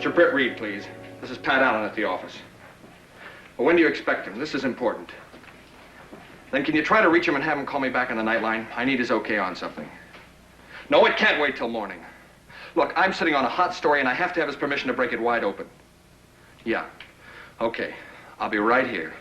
Mr. Britt Reed, please. This is Pat Allen at the office. Well, when do you expect him? This is important. Then can you try to reach him and have him call me back on the nightline? I need his okay on something. No, it can't wait till morning. Look, I'm sitting on a hot story and I have to have his permission to break it wide open. Yeah. Okay. I'll be right here.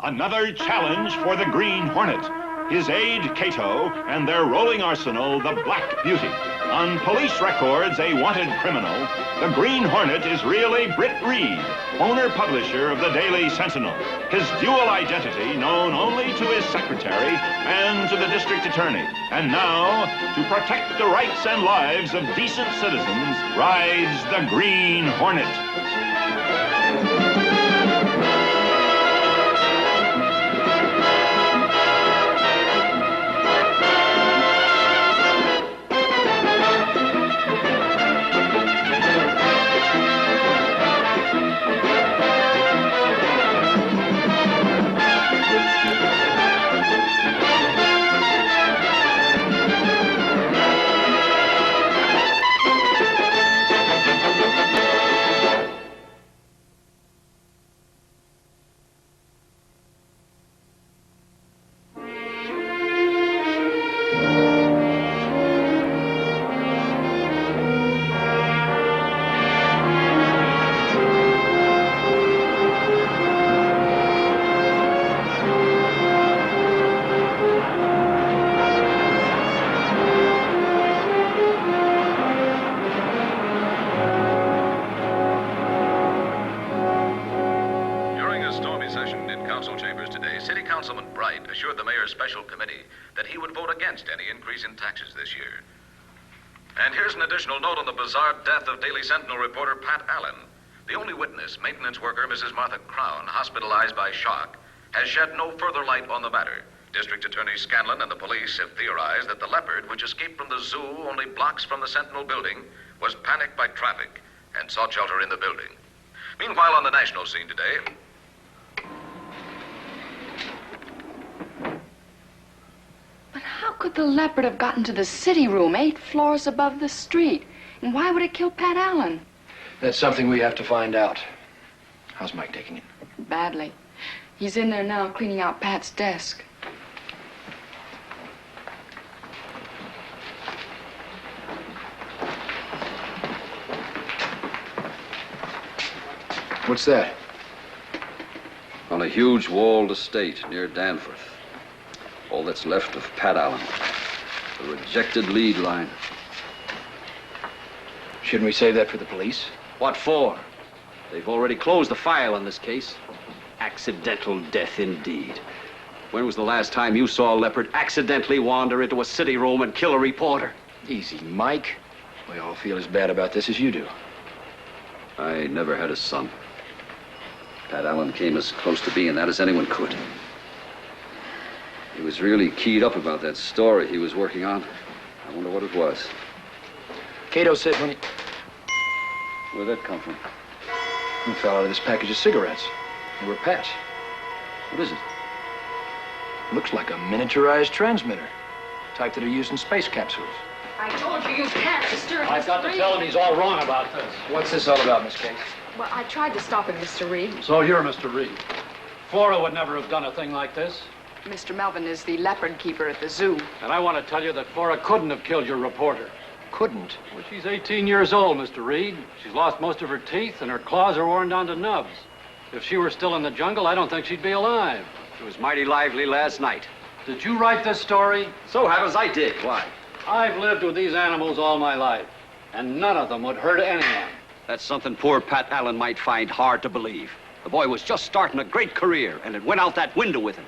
Another challenge for the Green Hornet, his aide Cato, and their rolling arsenal, the Black Beauty. On police records, a wanted criminal, the Green Hornet is really Britt Reed, owner-publisher of the Daily Sentinel. His dual identity known only to his secretary and to the district attorney. And now, to protect the rights and lives of decent citizens, rides the Green Hornet. Assured the mayor's special committee that he would vote against any increase in taxes this year. And here's an additional note on the bizarre death of Daily Sentinel reporter Pat Allen. The only witness, maintenance worker Mrs. Martha Crown, hospitalized by shock, has shed no further light on the matter. District Attorney Scanlon and the police have theorized that the leopard, which escaped from the zoo only blocks from the Sentinel building, was panicked by traffic and sought shelter in the building. Meanwhile, on the national scene today, how could the leopard have gotten to the city room 8 floors above the street? And why would it kill Pat Allen? That's something we have to find out. How's Mike taking it? Badly. He's in there now cleaning out Pat's desk. What's that? On a huge walled estate near Danforth. All that's left of Pat Allen. The rejected lead line. Shouldn't we save that for the police? What for? They've already closed the file on this case. Accidental death indeed. When was the last time you saw a leopard accidentally wander into a city room and kill a reporter? Easy, Mike. We all feel as bad about this as you do. I never had a son. Pat Allen came as close to being that as anyone could. He was really keyed up about that story he was working on. I wonder what it was. Cato said when he... Where'd that come from? It fell out of this package of cigarettes. They were Pat's. What is it? Looks like a miniaturized transmitter. Type that are used in space capsules. I told you can't disturb I've got to tell him he's all wrong about this. What's this all about, Miss Kate? Well, I tried to stop him, Mr. Reed. So you're Mr. Reed. Flora would never have done a thing like this. Mr. Melvin is the leopard keeper at the zoo. And I want to tell you that Flora couldn't have killed your reporter. couldn't. Well, she's 18 years old, Mr. Reed. She's lost most of her teeth, and her claws are worn down to nubs. If she were still in the jungle, I don't think she'd be alive. She was mighty lively last night. Did you write this story? So happens I did. Why? I've lived with these animals all my life, and none of them would hurt anyone. That's something poor Pat Allen might find hard to believe. The boy was just starting a great career, and it went out that window with him.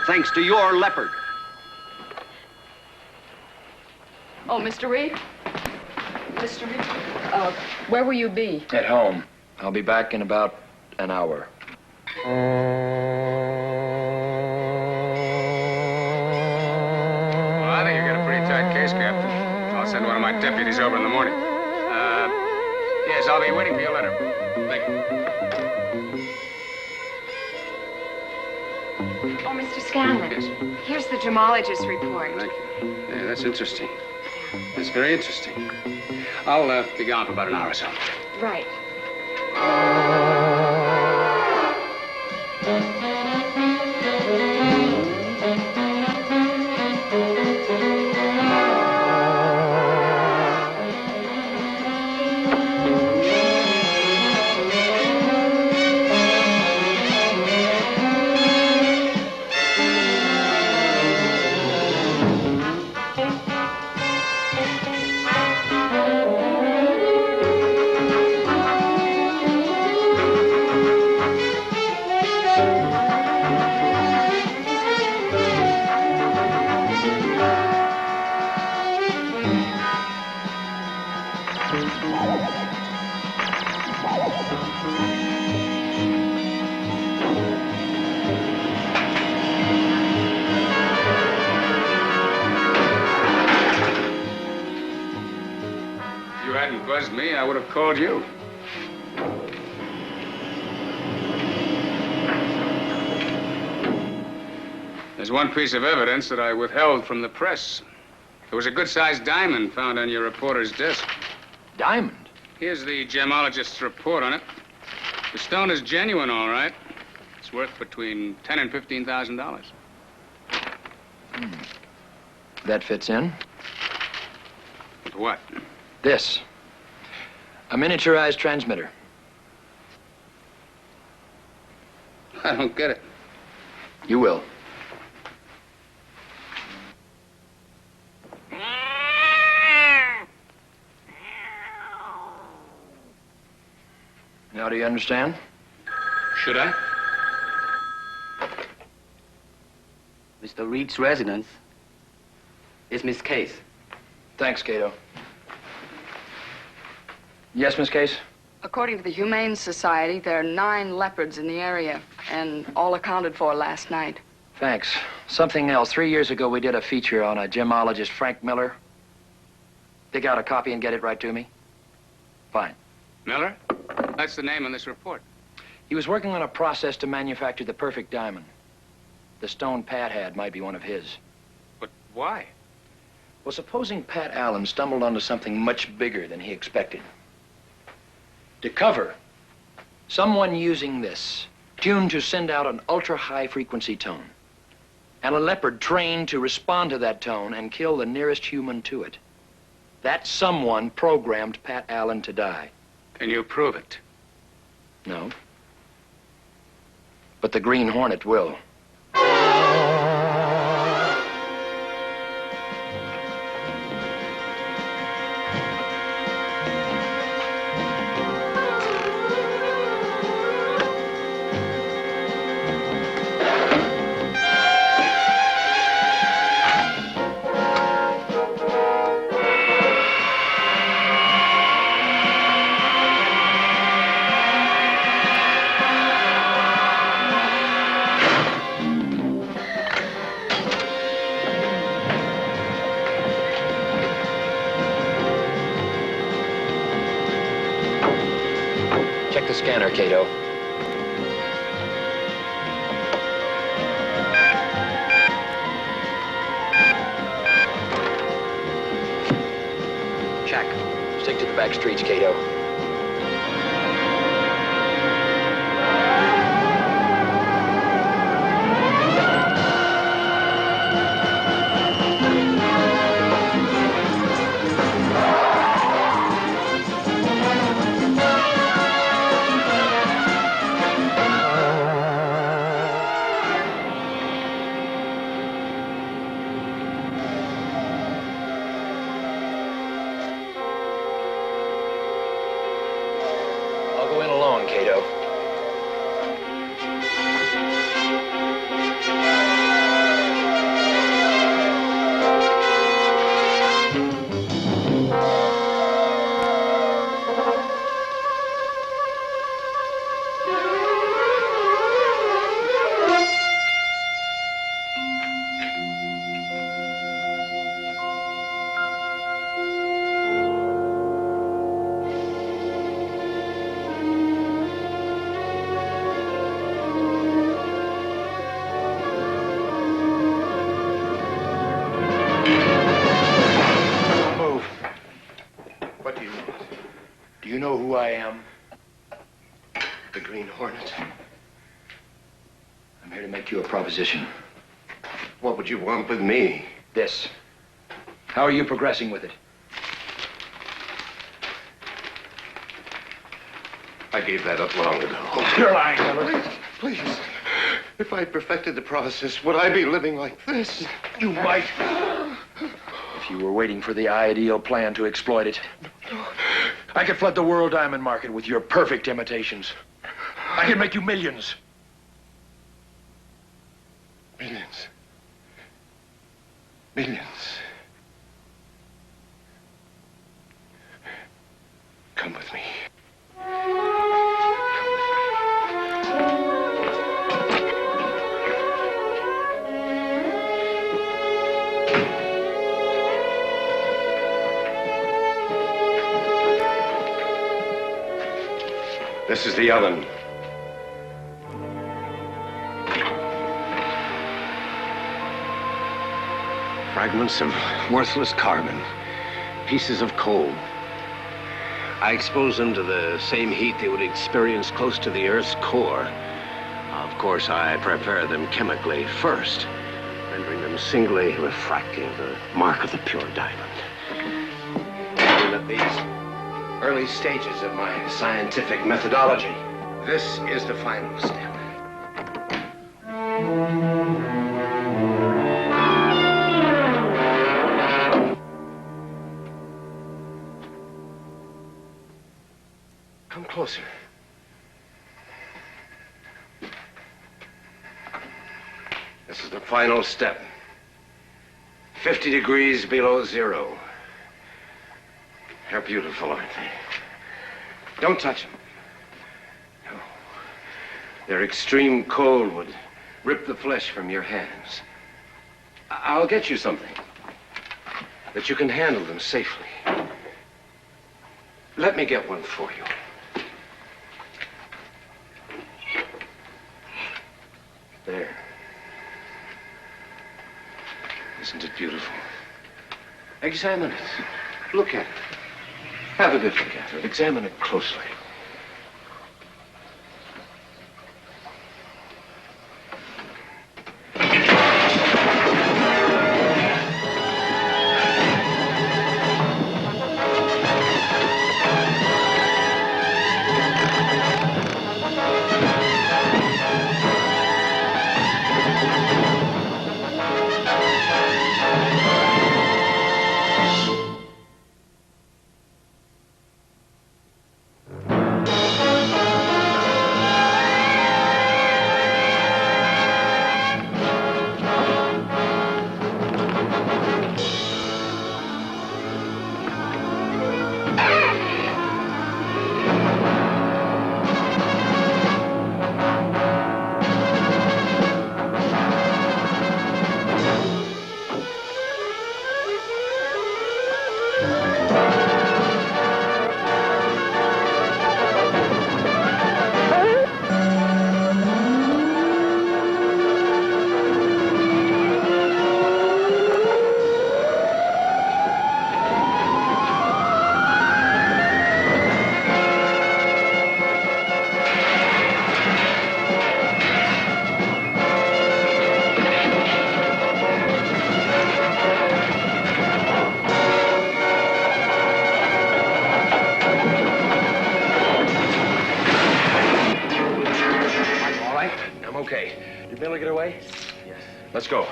Thanks to your leopard. Oh, Mr. Reed? Mr. Reed? Where will you be? At home. I'll be back in about an hour. Well, I think you got a pretty tight case, Captain. I'll send one of my deputies over in the morning. Yes, I'll be waiting for your letter. Thank you. Oh, Mr. Scanlon. Yes. Here's the gemologist report. Thank you. Yeah, that's interesting. That's very interesting. I'll be gone for about an hour or so. Right. If you hadn't buzzed me, I would have called you. There's one piece of evidence that I withheld from the press. There was a good-sized diamond found on your reporter's desk. Diamond? Here's the gemologist's report on it. The stone is genuine, all right. It's worth between $10,000 and $15,000. That fits in. With what? This. A miniaturized transmitter. I don't get it. You will. Now, do you understand? Should I? Mr. Reed's residence is Miss Case. Thanks, Cato. Yes, Miss Case? According to the Humane Society, there are 9 leopards in the area, and all accounted for last night. Thanks. Something else. 3 years ago, we did a feature on a gemologist, Frank Miller. Dig out a copy and get it right to me? Fine. Miller? That's the name on this report. He was working on a process to manufacture the perfect diamond. The stone Pat had might be one of his. But why? Well, supposing Pat Allen stumbled onto something much bigger than he expected. To cover, someone using this, tuned to send out an ultra-high frequency tone, and a leopard trained to respond to that tone and kill the nearest human to it. That someone programmed Pat Allen to die. Can you prove it? No. But the Green Hornet will. Check the scanner, Cato. Check. Stick to the back streets, Cato. who I am? The Green Hornet. I'm here to make you a proposition. What would you want with me? This. How are you progressing with it? I gave that up long ago. You're lying, Miller. Please. If I perfected the process, would I be living like this? You might. If you were waiting for the ideal plan to exploit it. I could flood the world diamond market with your perfect imitations. I could make you millions. Millions. Millions. Come with me. This is the oven. Fragments of worthless carbon, pieces of coal. I expose them to the same heat they would experience close to the Earth's core. Of course, I prepare them chemically first, rendering them singly refractive, the mark of the pure diamond. And at these early stages of my scientific methodology, this is the final step. Come closer. This is the final step. 50 degrees below zero. They're beautiful, aren't they? Don't touch them. No. Their extreme cold would rip the flesh from your hands. I'll get you something that you can handle them safely. Let me get one for you. There. Isn't it beautiful? Examine it. Look at it. Have a good look at it. Examine it closely. Let's go.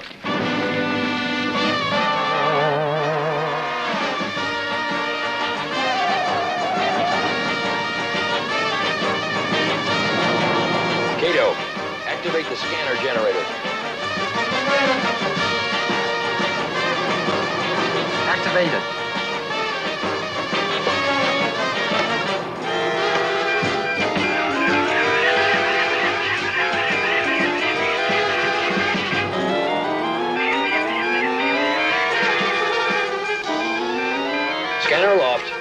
Cato, activate the scanner generator. Activated. Scanner aloft.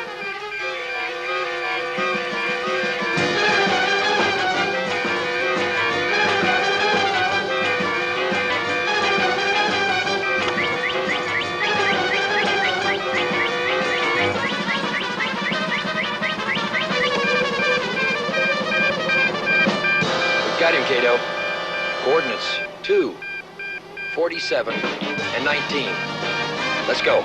47, and 19. Let's go.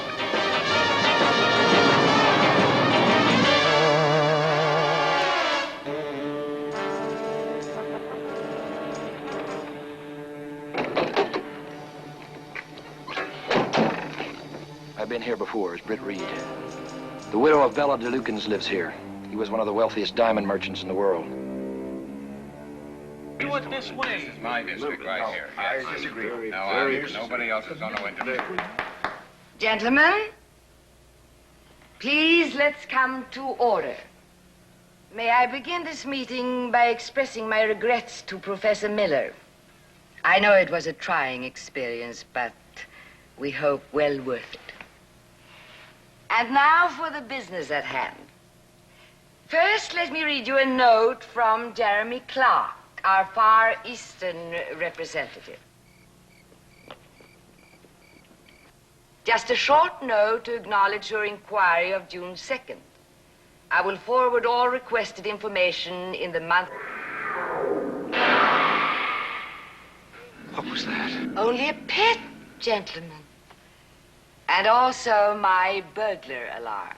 I've been here before as Britt Reed. The widow of Bella DeLukens lives here. He was one of the wealthiest diamond merchants in the world. Do it this way. This is my district right here. I disagree. Nobody else is going to interfere. Gentlemen, please let's come to order. May I begin this meeting by expressing my regrets to Professor Miller. I know it was a trying experience, but we hope well worth it. And now for the business at hand. First, let me read you a note from Jeremy Clark, our Far Eastern representative. Just a short note to acknowledge your inquiry of June 2nd. I will forward all requested information in the month. What was that? Only a pet, gentlemen. And also my burglar alarm.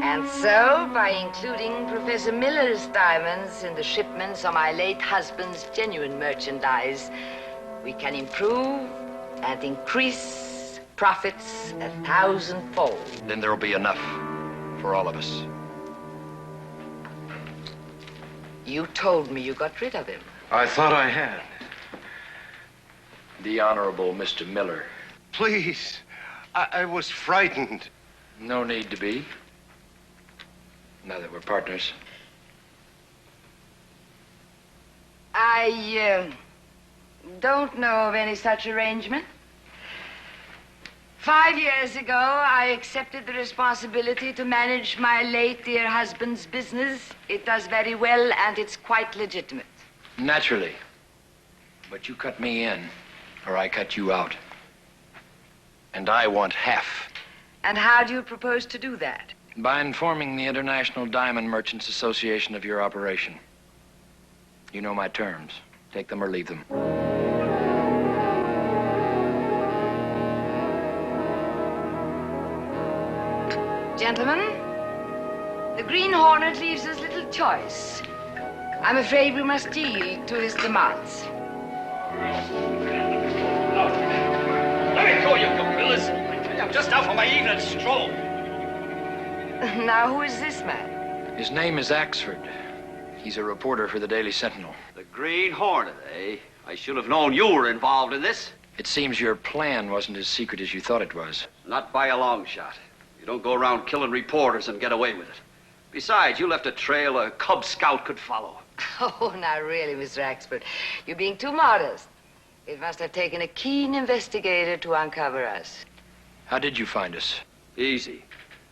And so, by including Professor Miller's diamonds in the shipments of my late husband's genuine merchandise, we can improve and increase profits 1,000-fold. Then there'll be enough for all of us. You told me you got rid of him. I thought I had. The Honorable Mr. Miller. Please. I was frightened. No need to be. Now that we're partners. I don't know of any such arrangement. 5 years ago, I accepted the responsibility to manage my late dear husband's business. It does very well, and it's quite legitimate. Naturally. But you cut me in, or I cut you out. And I want half. And how do you propose to do that? By informing the International Diamond Merchants Association of your operation. You know my terms. Take them or leave them. Gentlemen, the Green Hornet leaves us little choice. I'm afraid we must yield to his demands. Let me go, you gorillas. I'm just out for my evening stroll. Now, who is this man? His name is Axford. He's a reporter for the Daily Sentinel. The Green Hornet, eh? I should have known you were involved in this. It seems your plan wasn't as secret as you thought it was. Not by a long shot. You don't go around killing reporters and get away with it. Besides, you left a trail a Cub Scout could follow. Oh, now really, Mr. Axford, you're being too modest. It must have taken a keen investigator to uncover us. How did you find us? Easy.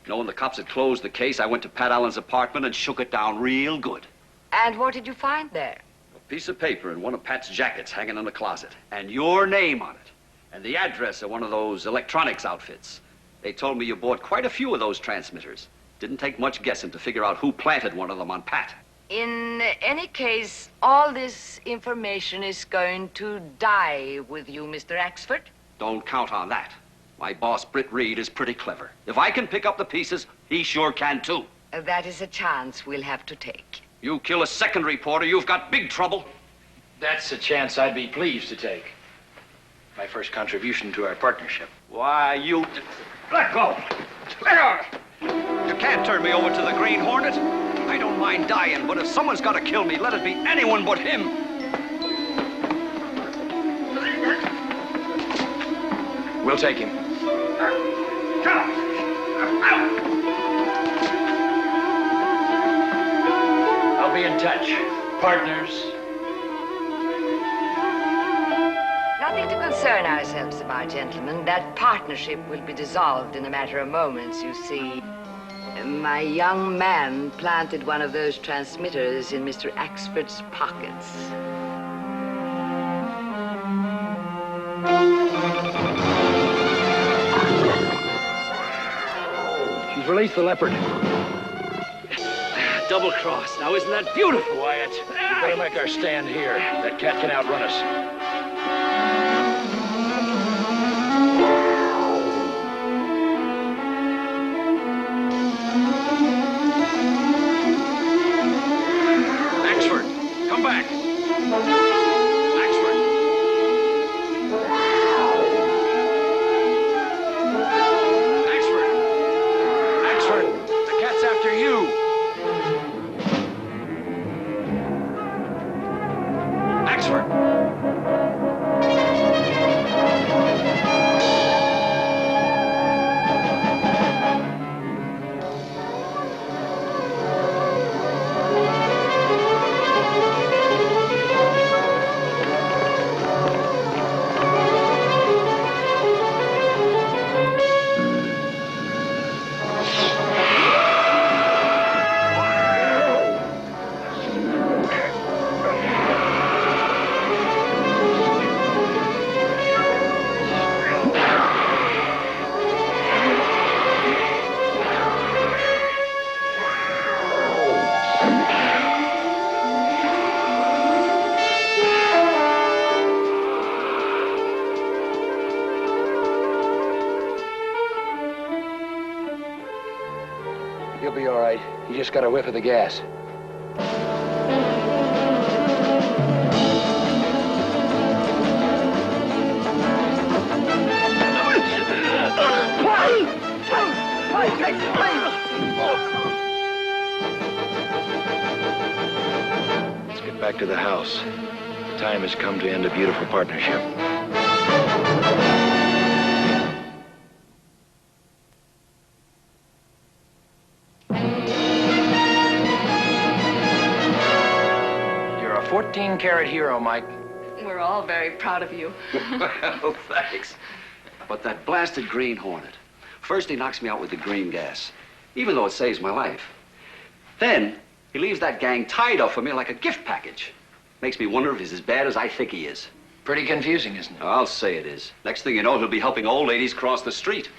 Knowing the cops had closed the case, I went to Pat Allen's apartment and shook it down real good. And what did you find there? A piece of paper in one of Pat's jackets hanging in the closet. And your name on it. And the address of one of those electronics outfits. They told me you bought quite a few of those transmitters. Didn't take much guessing to figure out who planted one of them on Pat. In any case, all this information is going to die with you, Mr. Axford. Don't count on that. My boss, Britt Reed, is pretty clever. If I can pick up the pieces, he sure can too. That is a chance we'll have to take. You kill a second reporter, you've got big trouble. That's a chance I'd be pleased to take. My first contribution to our partnership. Why, you... Let go! Let go! You can't turn me over to the Green Hornet. I don't mind dying, but if someone's got to kill me, let it be anyone but him. We'll take him. I'll be in touch. Partners. Nothing to concern ourselves about, gentlemen. That partnership will be dissolved in a matter of moments, you see. My young man planted one of those transmitters in Mr. Axford's pockets. We've released the leopard. Double cross. Now, isn't that beautiful, Wyatt? We better make our stand here. That cat can outrun us. Axford, come back. Axford. Axford. Axford, the cat's after you. Axford. You'll be all right. You just got a whiff of the gas. Let's get back to the house. The time has come to end a beautiful partnership. You're a 14-carat hero, Mike. We're all very proud of you. Well, thanks. But that blasted Green Hornet. First, he knocks me out with the green gas, even though it saves my life. Then, he leaves that gang tied up for me like a gift package. Makes me wonder if he's as bad as I think he is. Pretty confusing, isn't it? I'll say it is. Next thing you know, he'll be helping old ladies cross the street.